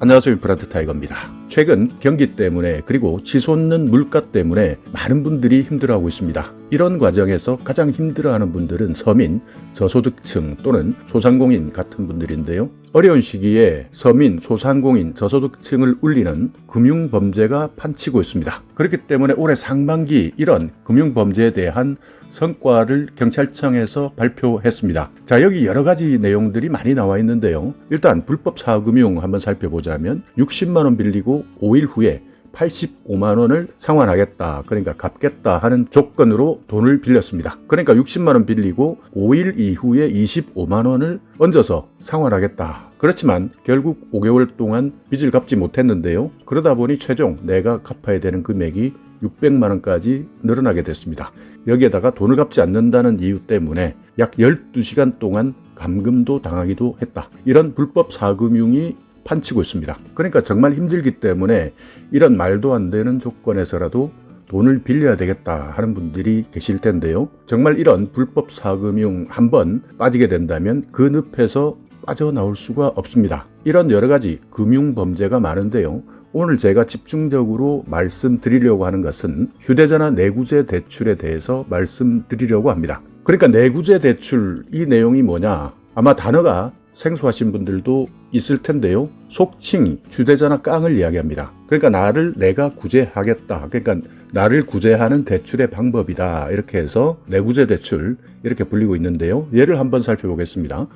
안녕하세요. 임플란트 타이거입니다. 최근 경기 때문에 그리고 치솟는 물가 때문에 많은 분들이 힘들어하고 있습니다. 이런 과정에서 가장 힘들어하는 분들은 서민, 저소득층 또는 소상공인 같은 분들인데요. 어려운 시기에 서민, 소상공인, 저소득층을 울리는 금융범죄가 판치고 있습니다. 그렇기 때문에 올해 상반기 이런 금융범죄에 대한 성과를 경찰청에서 발표했습니다. 자, 여기 여러 가지 내용들이 많이 나와 있는데요. 일단 불법 사금융 한번 살펴보자면 60만 원 빌리고 5일 후에 85만 원을 상환하겠다. 그러니까 갚겠다 하는 조건으로 돈을 빌렸습니다. 그러니까 60만 원 빌리고 5일 이후에 25만 원을 얹어서 상환하겠다. 그렇지만 결국 5개월 동안 빚을 갚지 못했는데요. 그러다 보니 최종 내가 갚아야 되는 금액이 600만 원까지 늘어나게 됐습니다. 여기에다가 돈을 갚지 않는다는 이유 때문에 약 12시간 동안 감금도 당하기도 했다. 이런 불법 사금융이 판치고 있습니다. 그러니까 정말 힘들기 때문에 이런 말도 안 되는 조건에서라도 돈을 빌려야 되겠다 하는 분들이 계실 텐데요. 정말 이런 불법 사금융 한번 빠지게 된다면 그 늪에서 빠져나올 수가 없습니다. 이런 여러 가지 금융범죄가 많은데요. 오늘 제가 집중적으로 말씀드리려고 하는 것은 휴대전화 내구재 대출에 대해서 말씀드리려고 합니다. 그러니까 내구재 대출, 이 내용이 뭐냐? 아마 단어가 생소하신 분들도 있을 텐데요. 속칭 휴대전화 깡을 이야기합니다. 그러니까 내가 구제하겠다. 그러니까 나를 구제하는 대출의 방법이다. 이렇게 해서 내구재 대출 이렇게 불리고 있는데요. 예를 한번 살펴보겠습니다.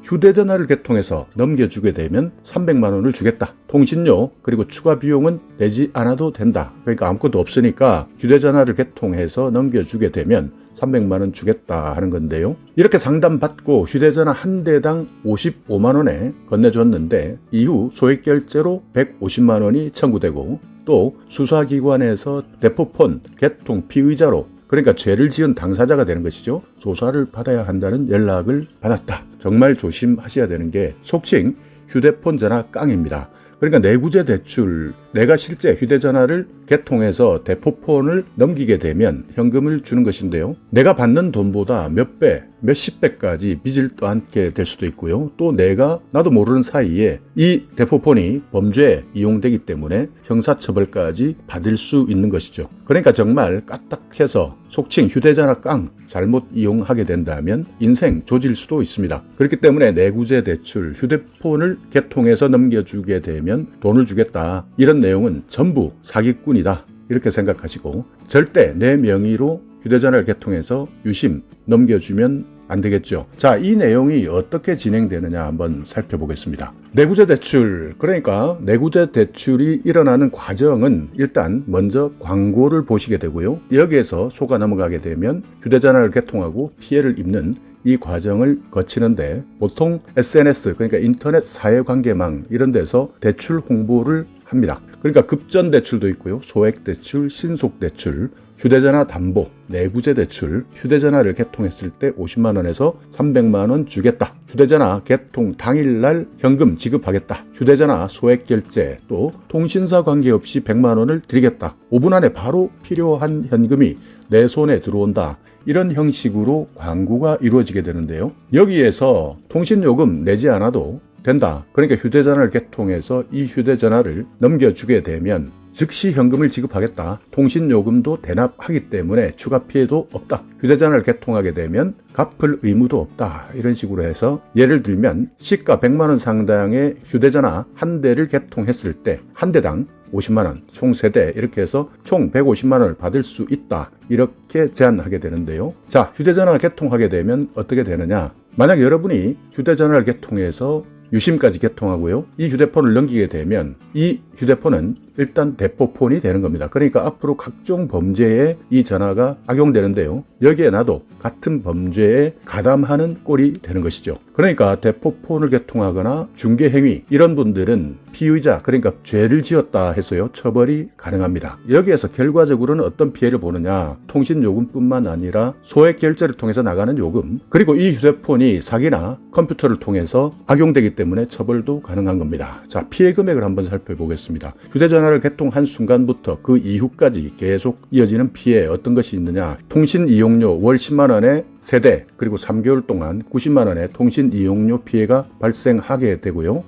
휴대전화를 개통해서 넘겨주게 되면 300만 원을 주겠다. 통신료 그리고 추가 비용은 내지 않아도 된다. 그러니까 아무것도 없으니까 휴대전화를 개통해서 넘겨주게 되면 300만 원 주겠다 하는 건데요. 이렇게 상담받고 휴대전화 한 대당 55만 원에 건네줬는데 이후 소액결제로 150만 원이 청구되고 또 수사기관에서 대포폰 개통 피의자로, 그러니까 죄를 지은 당사자가 되는 것이죠. 조사를 받아야 한다는 연락을 받았다. 정말 조심하셔야 되는 게 속칭 휴대폰 전화 깡입니다. 그러니까 내구재 대출, 내가 실제 휴대전화를 개통해서 대포폰을 넘기게 되면 현금을 주는 것인데요. 내가 받는 돈보다 몇 배, 몇십 배까지 빚을 떠안게 될 수도 있고요. 또 나도 모르는 사이에 이 대포폰이 범죄에 이용되기 때문에 형사처벌까지 받을 수 있는 것이죠. 그러니까 정말 까딱해서 속칭 휴대전화 깡 잘못 이용하게 된다면 인생 조질 수도 있습니다. 그렇기 때문에 내구재 대출, 휴대폰을 개통해서 넘겨주게 되면 돈을 주겠다. 이런 내용은 전부 사기꾼이다. 이렇게 생각하시고 절대 내 명의로 휴대전화를 개통해서 유심 넘겨주면 안 되겠죠. 자, 이 내용이 어떻게 진행되느냐 한번 살펴보겠습니다. 내구재 대출, 그러니까 내구재 대출이 일어나는 과정은 일단 먼저 광고를 보시게 되고요. 여기에서 속아 넘어가게 되면 휴대전화를 개통하고 피해를 입는 이 과정을 거치는데 보통 SNS, 그러니까 인터넷 사회관계망 이런 데서 대출 홍보를 합니다. 그러니까 급전 대출도 있고요. 소액 대출, 신속 대출, 휴대전화 담보, 내구재 대출, 휴대전화를 개통했을 때 50만 원에서 300만 원 주겠다. 휴대전화 개통 당일날 현금 지급하겠다. 휴대전화 소액 결제, 또 통신사 관계없이 100만 원을 드리겠다. 5분 안에 바로 필요한 현금이 내 손에 들어온다. 이런 형식으로 광고가 이루어지게 되는데요. 여기에서 통신요금 내지 않아도 된다. 그러니까 휴대전화를 개통해서 이 휴대전화를 넘겨주게 되면 즉시 현금을 지급하겠다. 통신요금도 대납하기 때문에 추가 피해도 없다. 휴대전화를 개통하게 되면 갚을 의무도 없다. 이런 식으로 해서 예를 들면 시가 100만 원 상당의 휴대전화 한 대를 개통했을 때 한 대당 50만 원, 총 3대 이렇게 해서 총 150만 원을 받을 수 있다. 이렇게 제안하게 되는데요. 자, 휴대전화 개통하게 되면 어떻게 되느냐. 만약 여러분이 휴대전화를 개통해서 유심까지 개통하고요. 이 휴대폰을 넘기게 되면 이 휴대폰은 일단 대포폰이 되는 겁니다. 그러니까 앞으로 각종 범죄에 이 전화가 악용되는데요. 여기에 나도 같은 범죄에 가담하는 꼴이 되는 것이죠. 그러니까 대포폰을 개통하거나 중개행위, 이런 분들은 피의자, 그러니까 죄를 지었다 해서요 처벌이 가능합니다. 여기에서 결과적으로는 어떤 피해를 보느냐, 통신요금뿐만 아니라 소액 결제를 통해서 나가는 요금, 그리고 이 휴대폰이 사기나 컴퓨터를 통해서 악용되기 때문에 처벌도 가능한 겁니다. 자, 피해 금액을 한번 살펴보겠습니다. 휴대전화를 개통한 순간부터 그 이후까지 계속 이어지는 피해 어떤 것이 있느냐. 통신 이용료 월 10만 원에 세대, 그리고 3개월 동안 90만 원의 통신 이용료 피해가 발생하게 되고요.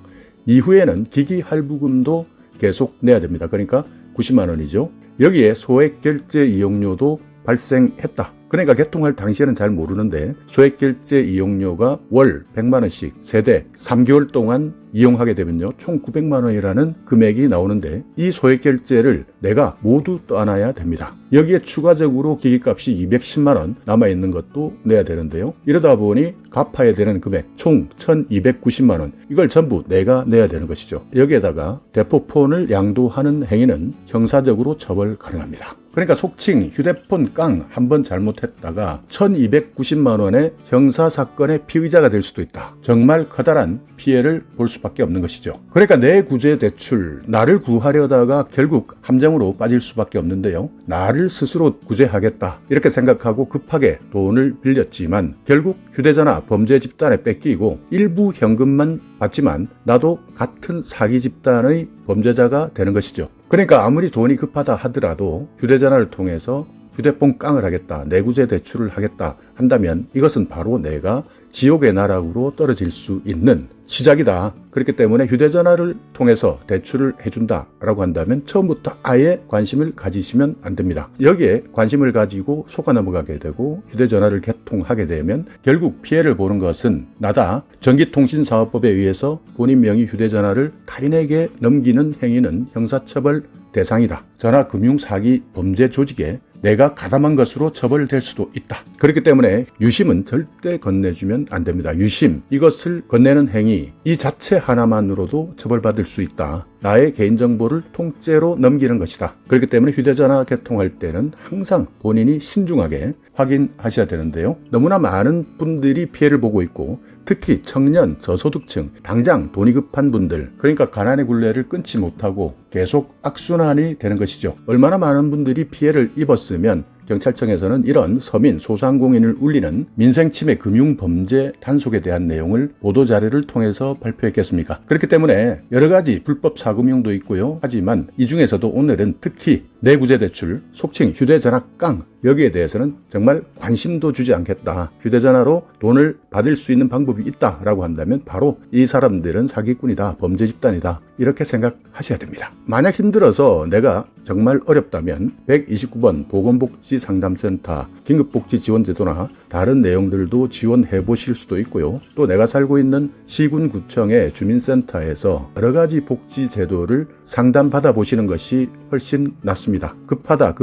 이후에는 기기 할부금도 계속 내야 됩니다. 그러니까 90만 원이죠. 여기에 소액 결제 이용료도 발생했다. 그러니까 개통할 당시에는 잘 모르는데 소액 결제 이용료가 월 100만 원씩 세대 3개월 동안 이용하게 되면요 총 900만 원이라는 금액이 나오는데 이 소액 결제를 내가 모두 떠안아야 됩니다. 여기에 추가적으로 기기값이 210만 원 남아있는 것도 내야 되는데요. 이러다 보니 갚아야 되는 금액 총 1290만 원 이걸 전부 내가 내야 되는 것이죠. 여기에다가 대포폰을 양도하는 행위는 형사적으로 처벌 가능합니다. 그러니까 속칭 휴대폰 깡 한 번 잘못했다가 1290만 원의 형사사건의 피의자가 될 수도 있다. 정말 커다란 피해를 볼 수밖에 없는 것이죠. 그러니까 내 구제 대출, 나를 구하려다가 결국 함정으로 빠질 수밖에 없는데요. 나를 스스로 구제하겠다 이렇게 생각하고 급하게 돈을 빌렸지만 결국 휴대전화 범죄 집단에 뺏기고 일부 현금만 받지만 나도 같은 사기 집단의 범죄자가 되는 것이죠. 그러니까 아무리 돈이 급하다 하더라도 휴대전화를 통해서 휴대폰 깡을 하겠다, 내구제 대출을 하겠다 한다면 이것은 바로 내가 지옥의 나락으로 떨어질 수 있는 시작이다. 그렇기 때문에 휴대전화를 통해서 대출을 해준다라고 한다면 처음부터 아예 관심을 가지시면 안 됩니다. 여기에 관심을 가지고 속아 넘어가게 되고 휴대전화를 개통하게 되면 결국 피해를 보는 것은 나다. 전기통신사업법에 의해서 본인 명의 휴대전화를 타인에게 넘기는 행위는 형사처벌 대상이다. 전화금융사기 범죄 조직에 내가 가담한 것으로 처벌될 수도 있다. 그렇기 때문에 유심은 절대 건네주면 안 됩니다. 유심, 이것을 건네는 행위, 이 자체 하나만으로도 처벌받을 수 있다. 나의 개인정보를 통째로 넘기는 것이다. 그렇기 때문에 휴대전화 개통할 때는 항상 본인이 신중하게 확인하셔야 되는데요. 너무나 많은 분들이 피해를 보고 있고 특히 청년, 저소득층, 당장 돈이 급한 분들, 그러니까 가난의 굴레를 끊지 못하고 계속 악순환이 되는 것이죠. 얼마나 많은 분들이 피해를 입었으면 경찰청에서는 이런 서민, 소상공인을 울리는 민생침해 금융범죄 단속에 대한 내용을 보도자료를 통해서 발표했겠습니까? 그렇기 때문에 여러 가지 불법 사금융도 있고요. 하지만 이 중에서도 오늘은 특히 내구제대출, 속칭 휴대전화 깡, 여기에 대해서는 정말 관심도 주지 않겠다. 휴대전화로 돈을 받을 수 있는 방법이 있다라고 한다면 바로 이 사람들은 사기꾼이다, 범죄 집단이다 이렇게 생각하셔야 됩니다. 만약 힘들어서 내가 정말 어렵다면 129번 보건복지상담센터 긴급복지지원제도나 다른 내용들도 지원해 보실 수도 있고요. 또 내가 살고 있는 시군구청의 주민센터에서 여러 가지 복지제도를 상담받아 보시는 것이 훨씬 낫습니다. 급하다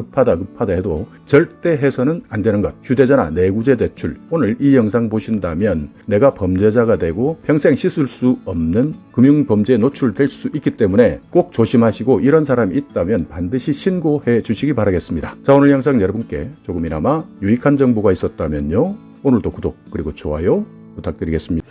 해도 절대 해서는 안 되는 것. 휴대전화 내구제 대출. 오늘 이 영상 보신다면 내가 범죄자가 되고 평생 씻을 수 없는 금융범죄에 노출될 수 있기 때문에 꼭 조심하시고 이런 사람이 있다면 반드시 신고해 주시기 바라겠습니다. 자, 오늘 영상 여러분께 조금이나마 유익한 정보가 있었다면요. 오늘도 구독 그리고 좋아요 부탁드리겠습니다.